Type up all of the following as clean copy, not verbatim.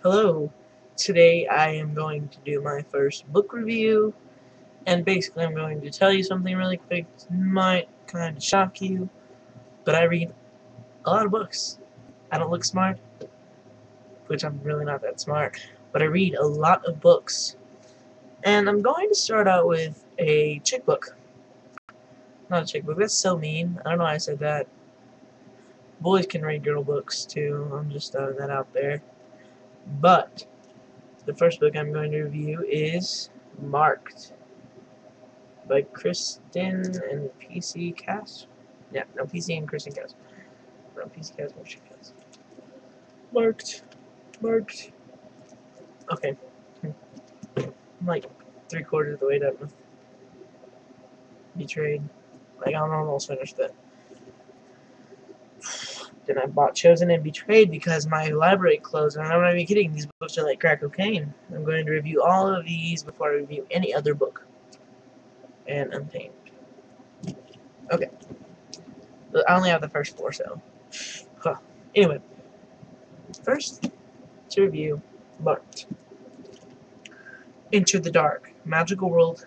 Hello, today I am going to do my first book review, and basically I'm going to tell you something really quick. It might kind of shock you, but I read a lot of books. I don't look smart, which I'm really not that smart, but I read a lot of books. And I'm going to start out with a chick book. Not a chick book, that's so mean. I don't know why I said that. Boys can read girl books too, I'm just throwing that out there. But the first book I'm going to review is Marked by Kristen and PC Cast. Yeah, no, PC and Kristen Cast. No, PC Cast, no, she Cast. Marked. Marked. Okay. I'm like 3/4 of the way done with Betrayed. Like, I'm almost finished it. Then I bought Chosen and Betrayed because my library closed, and I'm not even kidding, these books are like crack cocaine. I'm going to review all of these before I review any other book. And Untamed. Okay. I only have the first 4, so. Huh. Anyway. First, to review Marked. Into the dark, magical world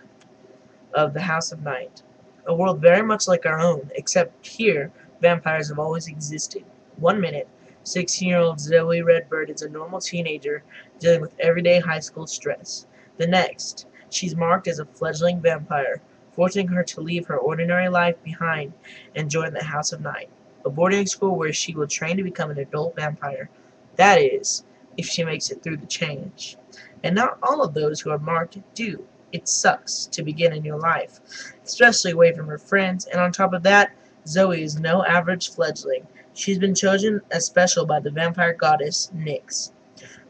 of the House of Night. A world very much like our own, except here, vampires have always existed. 1 minute, 16-year-old Zoe Redbird is a normal teenager dealing with everyday high school stress. The next, she's marked as a fledgling vampire, forcing her to leave her ordinary life behind and join the House of Night, a boarding school where she will train to become an adult vampire. That is, if she makes it through the change. And not all of those who are marked do. It sucks to begin a new life, especially away from her friends, and on top of that, Zoe is no average fledgling. She's been chosen as special by the vampire goddess, Nyx.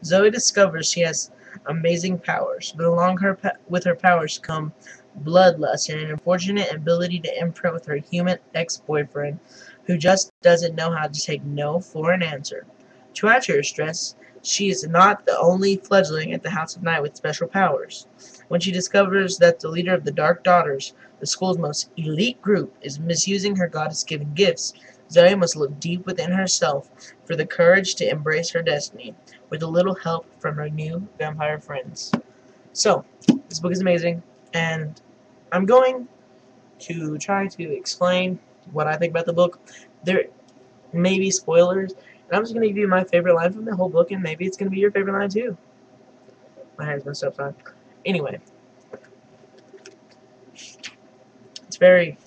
Zoe discovers she has amazing powers, but along with her powers come bloodlust and an unfortunate ability to imprint with her human ex-boyfriend, who just doesn't know how to take no for an answer. To add to her stress, she is not the only fledgling at the House of Night with special powers. When she discovers that the leader of the Dark Daughters, the school's most elite group, is misusing her goddess-given gifts, Zoe must look deep within herself for the courage to embrace her destiny, with a little help from her new vampire friends. So, this book is amazing, and I'm going to try to explain what I think about the book. There may be spoilers, and I'm just going to give you my favorite line from the whole book, and maybe it's going to be your favorite line too. My hair's messed up, sorry. Anyway. It's very...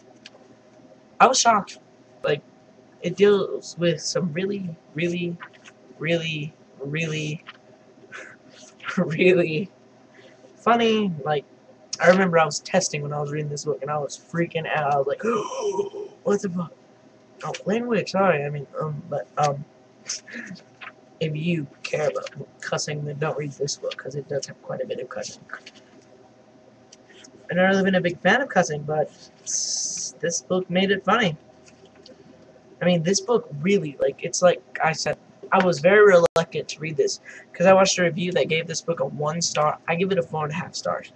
I was shocked. Like, it deals with some really, really, really, really, really funny, like, I remember I was testing when I was reading this book, and I was freaking out. I was like, oh, what the fuck? Oh, language, sorry, I mean, if you care about cussing, then don't read this book, because it does have quite a bit of cussing. I've never really been a big fan of cussing, but this book made it funny. I mean, this book really, like, it's like I said, I was very reluctant to read this, because I watched a review that gave this book a 1 star. I give it a 4.5 stars,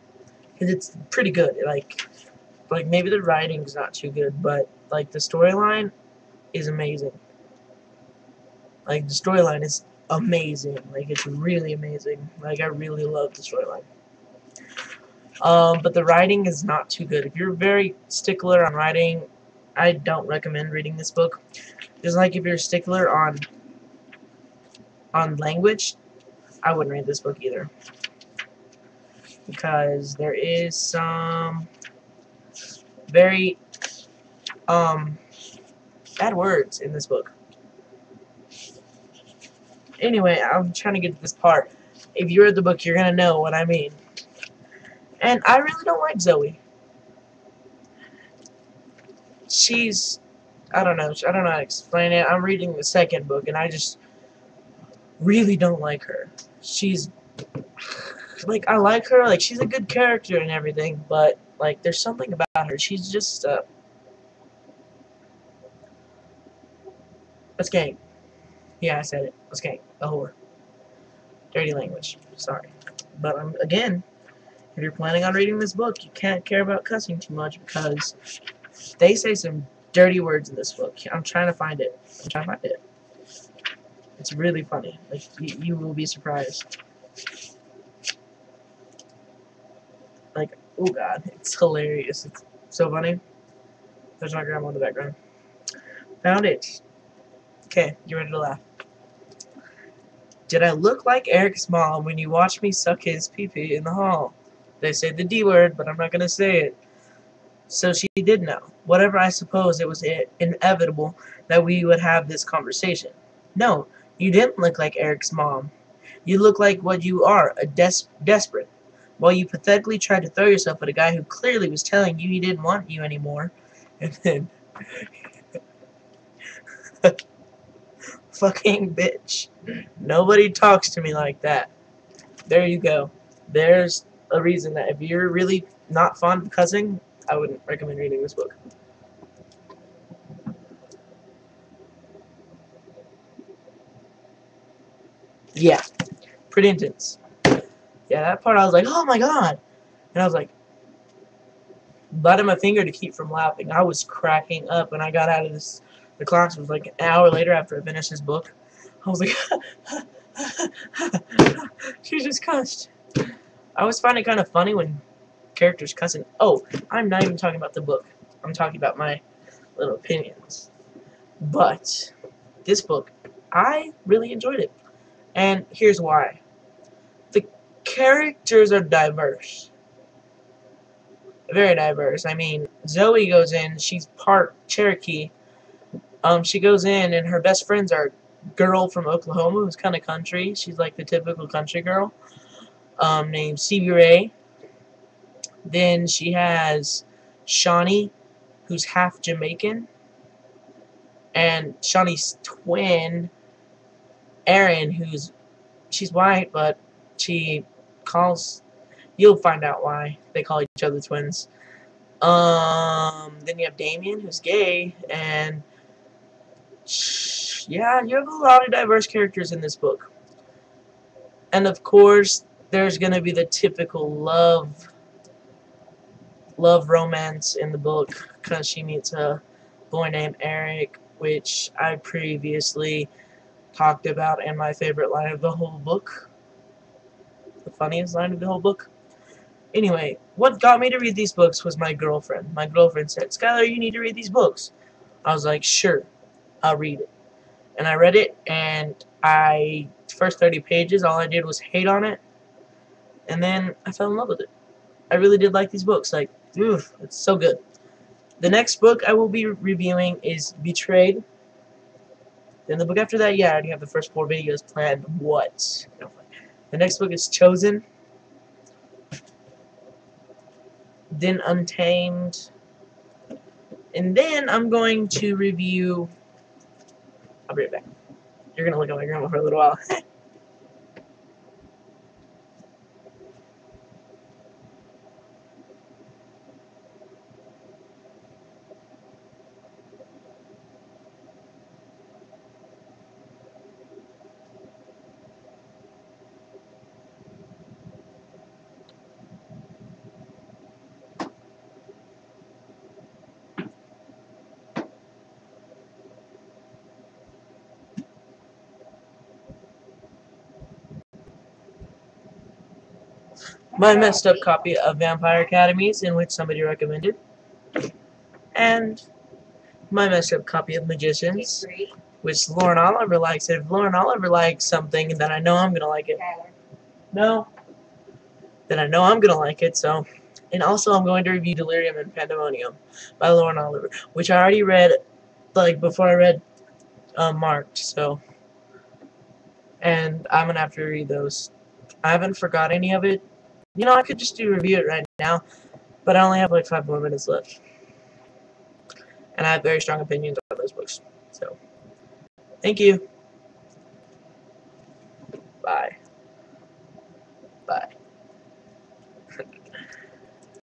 because it's pretty good. Like maybe the writing's not too good, but, like, the storyline is amazing. Like, the storyline is amazing. Like, it's really amazing. Like, I really love the storyline. But the writing is not too good. If you're very stickler on writing, I don't recommend reading this book. Just like if you're a stickler on language, I wouldn't read this book either. Because there is some very bad words in this book. Anyway, I'm trying to get to this part. If you read the book, you're gonna know what I mean. And I really don't like Zoe. She's... I don't know how to explain it. I'm reading the second book, and I just really don't like her. She's... like, I like her. Like, she's a good character and everything, but, like, there's something about her. She's just, a skank. Yeah, I said it. A skank. A whore. Dirty language. Sorry. But, again, if you're planning on reading this book, you can't care about cussing too much, because they say some dirty words in this book. I'm trying to find it. It's really funny. Like, you will be surprised. Like, oh god, it's hilarious. It's so funny. There's my grandma in the background. Found it. Okay, you ready to laugh? Did I look like Eric's mom when you watched me suck his pee-pee in the hall? They say the D word, but I'm not gonna say it. So she did know. Whatever, I suppose it was inevitable that we would have this conversation. No, you didn't look like Eric's mom. You look like what you are, a desperate. While you pathetically tried to throw yourself at a guy who clearly was telling you he didn't want you anymore. And then... fucking bitch. Nobody talks to me like that. There you go. There's a reason that if you're really not fond of cussing, I wouldn't recommend reading this book. Yeah, pretty intense. Yeah, that part I was like, oh my god. And I was like, biting my finger to keep from laughing. I was cracking up when I got out of the class. It was like an hour later after I finished this book. I was like, she just cussed. I always find it kind of funny when characters cussing. Oh, I'm not even talking about the book. I'm talking about my little opinions. But this book, I really enjoyed it. And here's why. The characters are diverse. Very diverse. I mean, Zoe goes in, she's part Cherokee. She goes in and her best friends are a girl from Oklahoma who's kind of country. She's like the typical country girl. Named C.B. Ray. Then she has Shawnee, who's half Jamaican. And Shawnee's twin, Erin, she's white, but she calls... You'll find out why they call each other twins. Then you have Damien, who's gay, and yeah, you have a lot of diverse characters in this book. And of course, there's gonna be the typical love romance in the book, because she meets a boy named Eric, which I previously talked about in my favorite line of the whole book. The funniest line of the whole book. Anyway, what got me to read these books was my girlfriend. My girlfriend said, Skylar, you need to read these books. I was like, sure, I'll read it. And I read it, and first 30 pages, all I did was hate on it. And then I fell in love with it. I really did like these books. Like, oof, it's so good. The next book I will be reviewing is Betrayed. Then the book after that, yeah, I already have the first 4 videos planned. What? The next book is Chosen. Then Untamed. And then I'm going to review... I'll be right back. You're going to look at my grandma for a little while. My messed up copy of Vampire Academies, in which somebody recommended. And my messed up copy of Magicians, which Lauren Oliver likes. If Lauren Oliver likes something, then I know I'm gonna like it. No? Then I know I'm gonna like it, so... And also I'm going to review Delirium and Pandemonium by Lauren Oliver, which I already read, like, before I read Marked, so... And I'm gonna have to read those. I haven't forgot any of it. You know, I could just review it right now, but I only have like 5 more minutes left. And I have very strong opinions on those books. So, thank you. Bye. Bye.